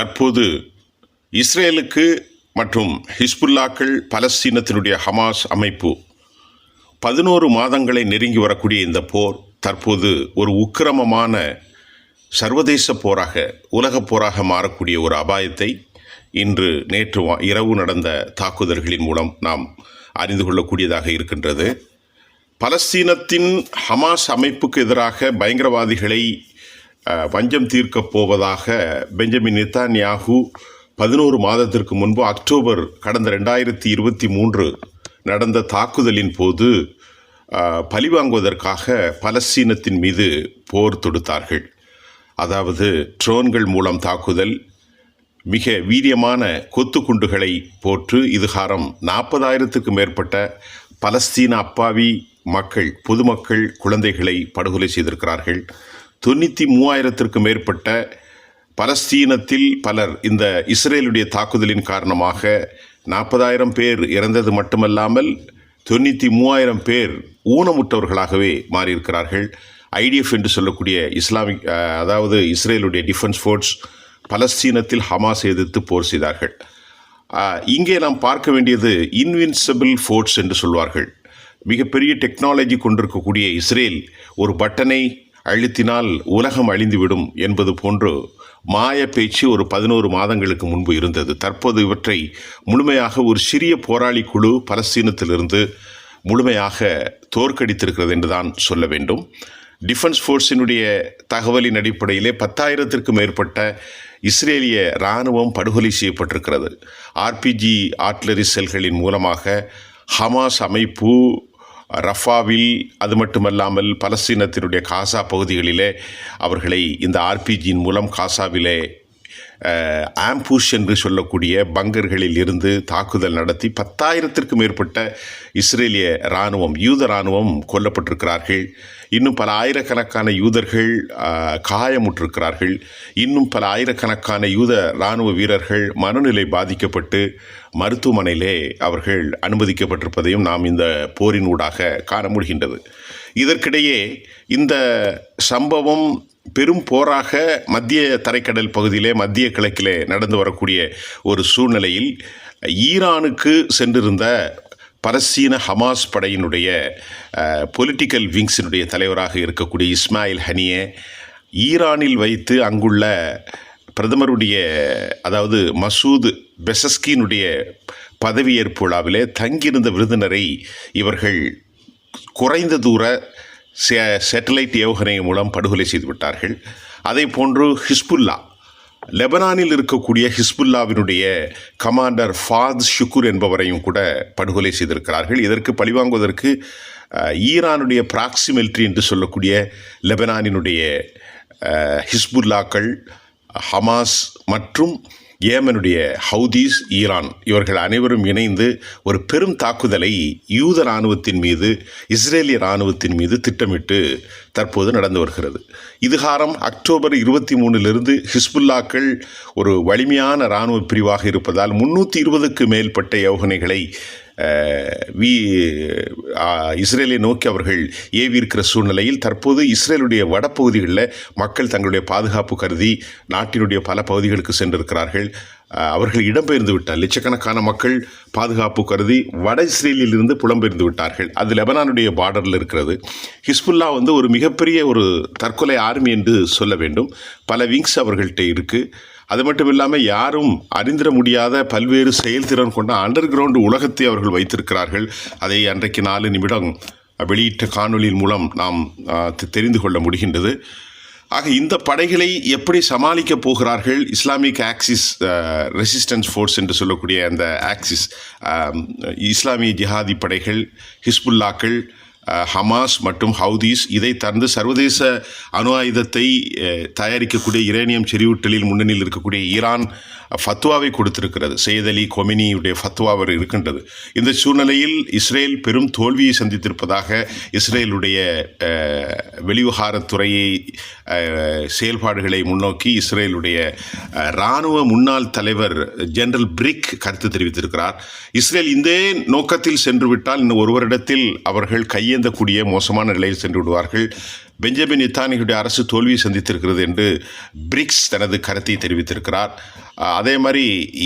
தற்போது இஸ்ரேலுக்கு மற்றும் ஹிஸ்புல்லாக்கள் பலஸ்தீனத்தினுடைய ஹமாஸ் அமைப்பு 11 மாதங்களை நெருங்கி வரக்கூடிய இந்த போர் தற்போது ஒரு உக்கிரமமான சர்வதேச போராக உலகப் போராக மாறக்கூடிய ஒரு அபாயத்தை நேற்று இரவு நடந்த தாக்குதல்களின் மூலம் நாம் அறிந்து கொள்ளக்கூடியதாக இருக்கின்றது. பலஸ்தீனத்தின் ஹமாஸ் அமைப்புக்கு எதிராக பயங்கரவாதிகளை வஞ்சம் தீர்க்கப் போவதாக பெஞ்சமின் நெத்தன்யாகு 11 மாதத்திற்கு முன்பு அக்டோபர் கடந்த 2023 நடந்த தாக்குதலின் போது பழிவாங்குவதற்காக பலஸ்தீனத்தின் மீது போர் தொடுத்தார்கள். அதாவது ட்ரோன்கள் மூலம் தாக்குதல், மிக வீரியமான கொத்து குண்டுகளை போட்டு இதுகாரம் 40,000க்கும் மேற்பட்ட பலஸ்தீன அப்பாவி மக்கள், பொதுமக்கள், குழந்தைகளை படுகொலை செய்திருக்கிறார்கள். 93,000க்கும் மேற்பட்ட பலஸ்தீனத்தில் பலர் இந்த இஸ்ரேலுடைய தாக்குதலின் காரணமாக 40,000 பேர் இறந்தது மட்டுமல்லாமல் 93,000 பேர் ஊனமுற்றவர்களாகவே மாறியிருக்கிறார்கள். IDF என்று சொல்லக்கூடிய அதாவது இஸ்ரேலுடைய டிஃபென்ஸ் ஃபோர்ஸ் பலஸ்தீனத்தில் ஹமாஸ் எதிர்த்து போர் செய்தார்கள். இங்கே நாம் பார்க்க வேண்டியது இன்வின்சிபிள் ஃபோர்ஸ் என்று சொல்வார்கள். மிகப்பெரிய டெக்னாலஜி கொண்டிருக்கக்கூடிய இஸ்ரேல் ஒரு பட்டனை அழுத்தினால் உலகம் அழிந்துவிடும் என்பது போன்று மாய பேச்சு ஒரு 11 மாதங்களுக்கு முன்பு இருந்தது. தற்போது இவற்றை முழுமையாக ஒரு சிறிய போராளி குழு பலஸ்தீனத்திலிருந்து முழுமையாக தோற்கடித்திருக்கிறது என்று தான் சொல்ல வேண்டும். டிஃபென்ஸ் ஃபோர்ஸினுடைய தகவலின் அடிப்படையிலே 10,000க்கும் மேற்பட்ட இஸ்ரேலிய இராணுவம் படுகொலை செய்யப்பட்டிருக்கிறது. RPG ஆர்ட்லரி செல்களின் மூலமாக ஹமாஸ் அமைப்பு ரஃபாவில், அது மட்டுமல்லாமல் பலஸ்தீனத்தினுடைய காசா பகுதிகளிலே அவர்களை இந்த RPGயின் மூலம் காசாவிலே ஆம்புஷ் என்று சொல்லக்கூடிய பங்கர்களில் இருந்து தாக்குதல் நடத்தி 10,000க்கும் மேற்பட்ட இஸ்ரேலிய இராணுவம், யூத இராணுவம் கொல்லப்பட்டிருக்கிறார்கள். இன்னும் பல ஆயிரக்கணக்கான யூதர்கள் காயமுற்றிருக்கிறார்கள். இன்னும் பல ஆயிரக்கணக்கான யூத இராணுவ வீரர்கள் மனநிலை பாதிக்கப்பட்டு மருத்துவமனையிலே அவர்கள் அனுமதிக்கப்பட்டிருப்பதையும் நாம் இந்த போரின் ஊடாக காண முடிகின்றது. இதற்கிடையே இந்த சம்பவம் பெரும் போராக மத்திய தரைக்கடல் பகுதியிலே, மத்திய கிழக்கிலே நடந்து வரக்கூடிய ஒரு சூழ்நிலையில் ஈரானுக்கு சென்றிருந்த பலஸ்தீன ஹமாஸ் படையினுடைய பொலிட்டிக்கல் விங்ஸினுடைய தலைவராக இருக்கக்கூடிய இஸ்மாயில் ஹனியே ஈரானில் வைத்து அங்குள்ள பிரதமருடைய, அதாவது மசூத் பெசஸ்கினுடைய பதவியேற்பு விழாவிலே தங்கியிருந்த விருந்தினரை இவர்கள் குறைந்த தூர சேட்டலைட் ஏவுகணை மூலம் படுகொலை செய்துவிட்டார்கள். அதே போன்று ஹிஸ்புல்லா, லெபனானில் இருக்கக்கூடிய ஹிஸ்புல்லாவினுடைய கமாண்டர் ஃபாத் ஷுக்குர் என்பவரையும் கூட படுகொலை செய்திருக்கிறார்கள். இதற்கு பழிவாங்குவதற்கு ஈரானுடைய ப்ராக்ஸி மிலிட்ரி என்று சொல்லக்கூடிய லெபனானினுடைய ஹிஸ்புல்லாக்கள், ஹமாஸ் மற்றும் ஏமனுடைய ஹவுதீஸ், ஈரான் இவர்கள் அனைவரும் இணைந்து ஒரு பெரும் தாக்குதலை யூத இராணுவத்தின் மீது, இஸ்ரேலிய இராணுவத்தின் மீது திட்டமிட்டு தற்போது நடந்து வருகிறது. இதுகாரம் அக்டோபர் 23 ஹிஸ்புல்லாக்கள் ஒரு வலிமையான இராணுவ பிரிவாக இருப்பதால் 320க்கு மேற்பட்ட ஏவுகணைகளை இஸ்ரேலை நோக்கி அவர்கள் ஏவியிருக்கிற சூழ்நிலையில் தற்போது இஸ்ரேலுடைய வடப்பகுதிகளில் மக்கள் தங்களுடைய பாதுகாப்பு கருதி நாட்டினுடைய பல பகுதிகளுக்கு சென்றிருக்கிறார்கள். அவர்கள் இடம்பெயர்ந்து விட்டார். லட்சக்கணக்கான மக்கள் பாதுகாப்பு கருதி வட இஸ்ரேலில் இருந்து புலம்பெயர்ந்து விட்டார்கள். அது லெபனானுடைய பார்டரில் இருக்கிறது. ஹிஸ்புல்லா ஒரு மிகப்பெரிய ஒரு தற்கொலை ஆர்மி என்று சொல்ல வேண்டும். பல விங்ஸ் அவர்கள்ட்ட இருக்குது. அது மட்டும் இல்லாமல் யாரும் அறிந்திட முடியாத பல்வேறு செயல்திறன் கொண்ட அண்டர் கிரவுண்டு உலகத்தை அவர்கள் வைத்திருக்கிறார்கள். அதை அன்றைக்கு 4 நிமிடம் வெளியிட்ட காணொலியின் மூலம் நாம் தெரிந்து கொள்ள முடிகின்றது. ஆக இந்த படைகளை எப்படி சமாளிக்கப் போகிறார்கள்? இஸ்லாமிக் ஆக்சிஸ் ரெசிஸ்டன்ஸ் ஃபோர்ஸ் என்று சொல்லக்கூடிய அந்த ஆக்சிஸ், இஸ்லாமிய ஜிஹாதி படைகள், ஹிஸ்புல்லாக்கள், ஹமாஸ் மற்றும் ஹவுதீஸ், இதை தந்து சர்வதேச அணு ஆயுதத்தை தயாரிக்கக்கூடிய யுரேனியம் செறிவூட்டலில் முன்னணியில் இருக்கக்கூடிய ஈரான் ஃபத்வாவை கொடுத்திருக்கிறது. சையத் அலி கொமினியுடைய ஃபத்வா இருக்கின்றது. இந்த சூழ்நிலையில் இஸ்ரேல் பெரும் தோல்வியை சந்தித்திருப்பதாக இஸ்ரேலுடைய வெளிவிவகாரத்துறையை செயல்பாடுகளை முன்னோக்கி இஸ்ரேலுடைய இராணுவ முன்னாள் தலைவர் ஜெனரல் பிரிக் கருத்து தெரிவித்திருக்கிறார். இஸ்ரேல் இந்த நோக்கத்தில் சென்று விட்டால் இன்னும் ஒரு வருடத்தில் அவர்கள் கையேந்தக்கூடிய மோசமான நிலையில் சென்று விடுவார்கள். பெஞ்சமின் நெத்தானியாஹுடைய அரசு தோல்வியை சந்தித்திருக்கிறது என்று பிரிக்ஸ் தனது கருத்தை தெரிவித்திருக்கிறார். அதே மாதிரி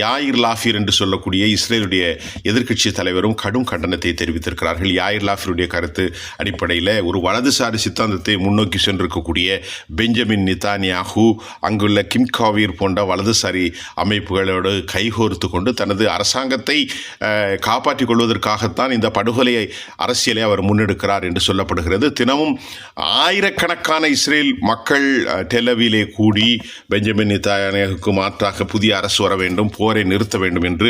யாயிர் லாஃபீர் என்று சொல்லக்கூடிய இஸ்ரேலுடைய எதிர்க்கட்சி தலைவரும் கடும் கண்டனத்தை தெரிவித்திருக்கிறார்கள். யாயிர் லாஃபீருடைய கருத்து அடிப்படையில் ஒரு வலதுசாரி சித்தாந்தத்தை முன்னோக்கி சென்றிருக்கக்கூடிய பெஞ்சமின் நெத்தானியாஹு அங்குள்ள கிம் காவீர் போன்ற வலதுசாரி அமைப்புகளோடு கைகோர்த்து கொண்டு தனது அரசாங்கத்தை காப்பாற்றிக் கொள்வதற்காகத்தான் இந்த படுகொலை அரசியலை அவர் முன்னெடுக்கிறார் என்று சொல்லப்படுகிறது. தினமும் ஆயிரக்கணக்கான இஸ்ரேல் மக்கள் டெல்-அவிவிலே கூடி பெஞ்சமின் நெத்தானியாஹுக்கு மாற்றாக புதிய அரசு வர வேண்டும், போரை நிறுத்த வேண்டும் என்று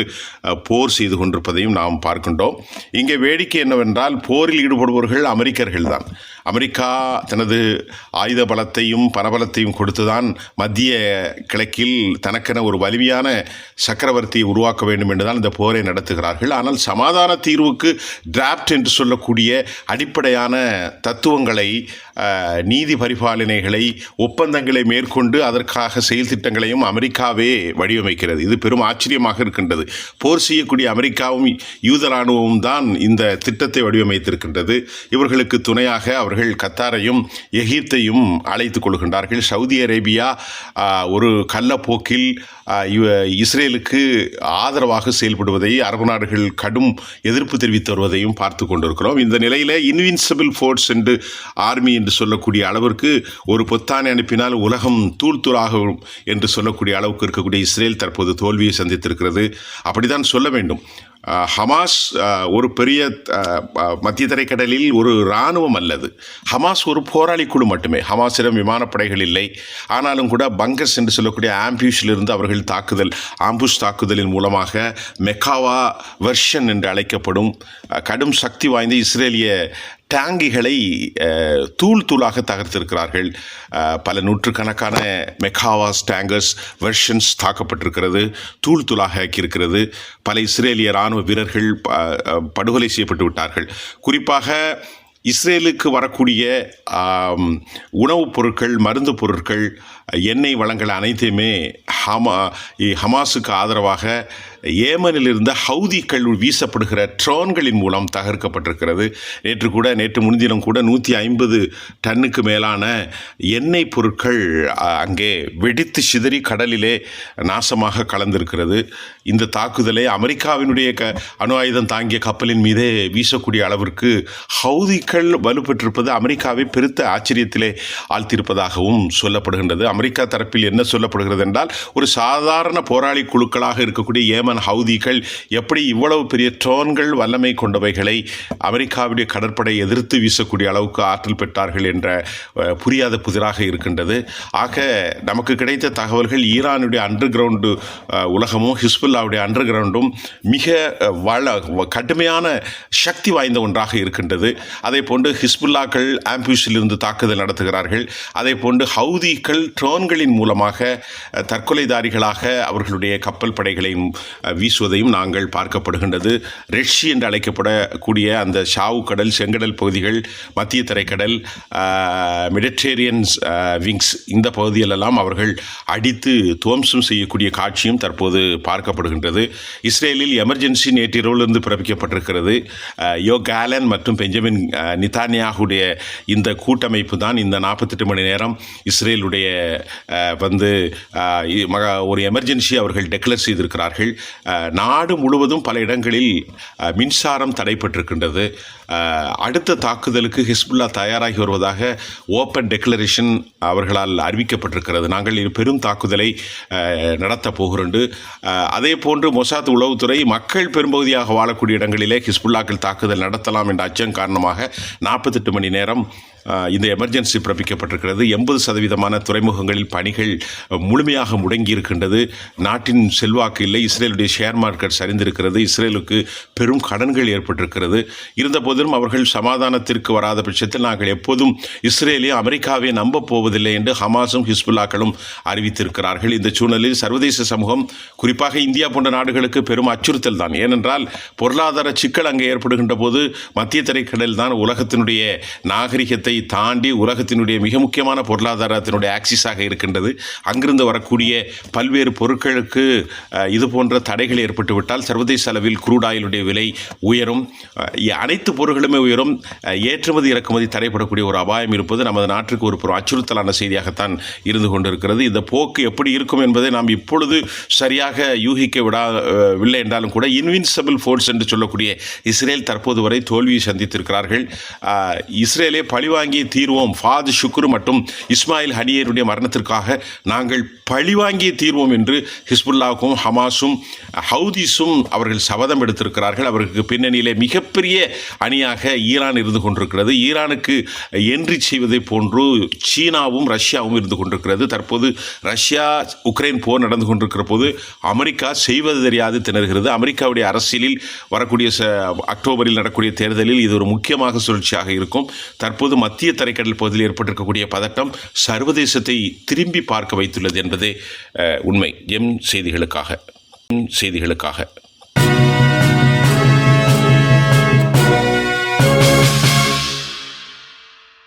போர் செய்து கொண்டிருப்பதையும் நாம் பார்க்கின்றோம். இங்கே வேடிக்கை என்னவென்றால், போரில் ஈடுபடுபவர்கள் அமெரிக்கர்கள் தான். அமெரிக்கா தனது ஆயுத பலத்தையும் பணபலத்தையும் கொடுத்துதான் மத்திய கிழக்கில் தனக்கென ஒரு வலிமையான சக்கரவர்த்தியை உருவாக்க வேண்டும் என்றுதான் இந்த போரை நடத்துகிறார்கள். ஆனால் சமாதான தீர்வுக்கு டிராப்ட் என்று சொல்லக்கூடிய அடிப்படையான தத்துவங்களை, நீதி பரிபாலனைகளை, ஒப்பந்தங்களை மேற்கொண்டு அதற்காக செயல் திட்டங்களையும் அமெரிக்காவே வடிவமைக்கிறது. இது பெரும் ஆச்சரியமாக இருக்கின்றது. போர் செய்யக்கூடிய அமெரிக்காவும் யூத இராணுவமும் தான் இந்த திட்டத்தை வடிவமைத்திருக்கின்றது. இவர்களுக்கு துணையாக அவர்கள் கத்தாரையும் எகிப்தையும் அழைத்துக் கொள்கின்றார்கள். சவுதி அரேபியா ஒரு கள்ளப்போக்கில் இஸ்ரேலுக்கு ஆதரவாக செயல்படுவதை அரபு நாடுகள் கடும் எதிர்ப்பு தெரிவித்து வருவதையும் பார்த்து கொண்டிருக்கிறோம். இந்த நிலையில் இன்வின்சிபிள் ஃபோர்ஸ் என்று ஆர்மி என்று சொல்லக்கூடிய அளவிற்கு ஒரு பொத்தானை அனுப்பினால் உலகம் தூள் தூளாகும் என்று சொல்லக்கூடிய அளவுக்கு இருக்கக்கூடிய இஸ்ரேல் தற்போது தோல்வியை சந்தித்திருக்கிறது. அப்படித்தான் சொல்ல வேண்டும். ஹமாஸ் ஒரு பெரிய மத்திய தரைக்கடலில் ஒரு இராணுவம் அல்லது. ஹமாஸ் ஒரு போராளி குழு மட்டுமே. ஹமாஸிடம் விமானப்படைகள் இல்லை. ஆனாலும் கூட பங்கர்ஸ் என்று சொல்லக்கூடிய ஆம்பியூஷிலிருந்து அவர்கள் ஆம்புஷ் தாக்குதலின் மூலமாக மெக்காவா வெர்ஷன் என்று அழைக்கப்படும் கடும் சக்தி வாய்ந்த இஸ்ரேலிய டேங்கிகளை தூள் தூளாக தகர்த்திருக்கிறார்கள். பல நூற்றுக்கணக்கான மெக்காவாஸ் டேங்கர்ஸ் வெர்ஷன்ஸ் தாக்கப்பட்டிருக்கிறது, தூள் தூளாக ஆக்கியிருக்கிறது. பல இஸ்ரேலிய இராணுவ வீரர்கள் படுகொலை செய்யப்பட்டு விட்டார்கள். குறிப்பாக இஸ்ரேலுக்கு வரக்கூடிய உணவுப் பொருட்கள், மருந்து பொருட்கள், எண்ணெய் வளங்கள் அனைத்தையுமே ஹமாஸுக்கு ஆதரவாக ஏமனில் இருந்த ஹவுதிகள் வீசப்படுகிற ட்ரோன்களின் மூலம் தகர்க்கப்பட்டிருக்கிறது. நேற்று முன்தினம் கூட 150 டன்னுக்கு மேலான எண்ணெய் பொருட்கள் அங்கே வெடித்து சிதறி கடலிலே நாசமாக கலந்திருக்கிறது. இந்த தாக்குதலை அமெரிக்காவினுடைய அணு ஆயுதம் தாங்கிய கப்பலின் மீதே வீசக்கூடிய அளவிற்கு ஹவுதிகள் வலுப்பெற்றிருப்பது அமெரிக்காவை பெருத்த ஆச்சரியத்திலே ஆழ்த்தியிருப்பதாகவும் சொல்லப்படுகின்றது. அமெரிக்கா தரப்பில் என்ன சொல்லப்படுகிறது என்றால், ஒரு சாதாரண போராளி குழுக்களாக இருக்கக்கூடிய ஏமன் ஹவுதிகள் எப்படி இவ்வளவு பெரிய ட்ரோன்கள் வல்லமை கொண்டவைகளை அமெரிக்காவுடைய கடற்படை எதிர்த்து வீசக்கூடிய அளவுக்கு ஆற்றல் பெற்றார்கள் என்ற புரியாத புதிராக இருக்கின்றது. ஆக நமக்கு கிடைத்த தகவல்கள் ஈரானுடைய அண்டர் கிரவுண்டு உலகமும் ஹிஸ்புல்லாவுடைய அண்டர் கிரவுண்டும் மிக கடுமையான சக்தி வாய்ந்த ஒன்றாக இருக்கின்றது. அதே போன்று ஹிஸ்புல்லாக்கள் ஆம்பியூஷிலிருந்து தாக்குதல் நடத்துகிறார்கள். அதே போன்று ஹவுதிகள் ட்ரோன்களின் மூலமாக தற்கொலைதாரிகளாக அவர்களுடைய கப்பல் படைகளையும் வீசுவதையும் நாங்கள் பார்க்கப்படுகின்றது. ரெட் சி என்று அழைக்கப்படக்கூடிய அந்த ஷாவு கடல், செங்கடல் பகுதிகள், மத்திய தரைக்கடல், மெடிட்டரேனியன் விங்ஸ், இந்த பகுதியிலெல்லாம் அவர்கள் அடித்து துவம்சம் செய்யக்கூடிய காட்சியும் தற்போது பார்க்கப்படுகின்றது. இஸ்ரேலில் எமர்ஜென்சி நேற்றிரவிலிருந்து பிறப்பிக்கப்பட்டிருக்கிறது. யோ கேலன் மற்றும் பெஞ்சமின் நெத்தானியாஹுடைய இந்த கூட்டமைப்பு தான் இந்த 48 மணி நேரம் இஸ்ரேலுடைய ஒரு எமர்ஜென்சி அவர்கள் டெக்ளேர் செய்திருக்கிறார்கள். நாடு முழுவதும் பல இடங்களில் மின்சாரம் தடைப்பட்டிருக்கின்றது. அடுத்த தாக்குதலுக்கு ஹிஸ்புல்லா தயாராகி வருவதாக ஓப்பன் டெக்ளரேஷன் அவர்களால் அறிவிக்கப்பட்டிருக்கிறது. நாங்கள் பெரும் தாக்குதலை நடத்தப் போகிறோம். அதே போன்று மொசாத் உளவுத்துறை மக்கள் பெரும்பகுதியாக வாழக்கூடிய இடங்களிலே ஹிஸ்புல்லாக்கள் தாக்குதல் நடத்தலாம் என்ற அச்சம் காரணமாக 48 மணி நேரம் இந்த எமர்ஜென்சி பிறப்பிக்கப்பட்டிருக்கிறது. 80% துறைமுகங்களில் பணிகள் முழுமையாக முடங்கியிருக்கின்றது. நாட்டின் செல்வாக்கு இல்லை. இஸ்ரேலுடைய ஷேர் மார்க்கெட் சரிந்திருக்கிறது. இஸ்ரேலுக்கு பெரும் கடன்கள் ஏற்பட்டிருக்கிறது. இருந்தபோதிலும் அவர்கள் சமாதானத்திற்கு வராத பட்சத்தில் நாங்கள் எப்போதும் இஸ்ரேலையும் அமெரிக்காவை நம்பப் போவதில்லை என்று ஹமாஸும் ஹிஸ்புல்லாக்களும் அறிவித்திருக்கிறார்கள். இந்த சூழ்நிலையில் சர்வதேச சமூகம், குறிப்பாக இந்தியா போன்ற நாடுகளுக்கு பெரும் அச்சுறுத்தல் தான். ஏனென்றால் பொருளாதார சிக்கல் அங்கே ஏற்படுகின்ற போது மத்திய தரைக்கடல் தான் உலகத்தினுடைய நாகரிகத்தை தாண்டி உலகத்தினுடைய மிக முக்கியமான பொருளாதாரத்தினுடைய ஆக்சிஸாக இருக்கின்றது. அங்கிருந்து வரக்கூடிய பல்வேறு பொருட்களுக்கு இது போன்ற தடைகள் ஏற்பட்டுவிட்டால் சர்வதேச அளவில் குரூட் ஆயிலுடைய விலை உயரும். அனைத்து பொருட்களுமே உயரும். ஏற்றுமதி இறக்குமதி தடைப்படக்கூடிய ஒரு அபாயம் இருப்பது நமது நாட்டிற்கு ஒரு அச்சுறுத்தலான செய்தியாகத்தான் இருந்து கொண்டிருக்கிறது. இந்த போக்கு எப்படி இருக்கும் என்பதை நாம் இப்பொழுது சரியாக யூகிக்க விடவில்லை என்றாலும் கூட இன்வின்சிபிள் ஃபோர்ஸ் என்று சொல்லக்கூடிய இஸ்ரேல் தற்போது வரை தோல்வியை சந்தித்திருக்கிறார்கள். இஸ்ரேலே பழிவாங்கிய தீர்வோம், ஃபாத் ஷுக்ரு மற்றும் இஸ்மாயில் ஹனியருடைய மரணத்திற்காக நாங்கள் பழிவாங்கிய தீர்வோம் என்று ஹிஸ்புல்லாவுக்கும் ஹமாஸும் ஹவுதிஸும் அவர்கள் சபதம் எடுத்திருக்கிறார்கள். அவர்களுக்கு பின்னணியிலே மிகப்பெரிய அணியாக ஈரான் இருந்து கொண்டிருக்கிறது. ஈரானுக்கு என்ட்ரி செய்வதை போன்று சீனாவும் ரஷ்யாவும் இருந்து கொண்டிருக்கிறது. தற்போது ரஷ்யா உக்ரைன் போர் நடந்து கொண்டிருக்கிற போது அமெரிக்கா செய்வது தெரியாது திணறுகிறது. அமெரிக்காவுடைய அரசியலில் வரக்கூடிய அக்டோபரில் நடக்கக்கூடிய தேர்தலில் இது ஒரு முக்கியமாக சுழற்சியாக இருக்கும். தற்போது மத்திய தரைக்கடல் பகுதியில் ஏற்பட்டிருக்கக்கூடிய பதட்டம் சர்வதேசத்தை திரும்பி பார்க்க வைத்துள்ளது என்பதே உண்மை. எம் செய்திகளுக்காக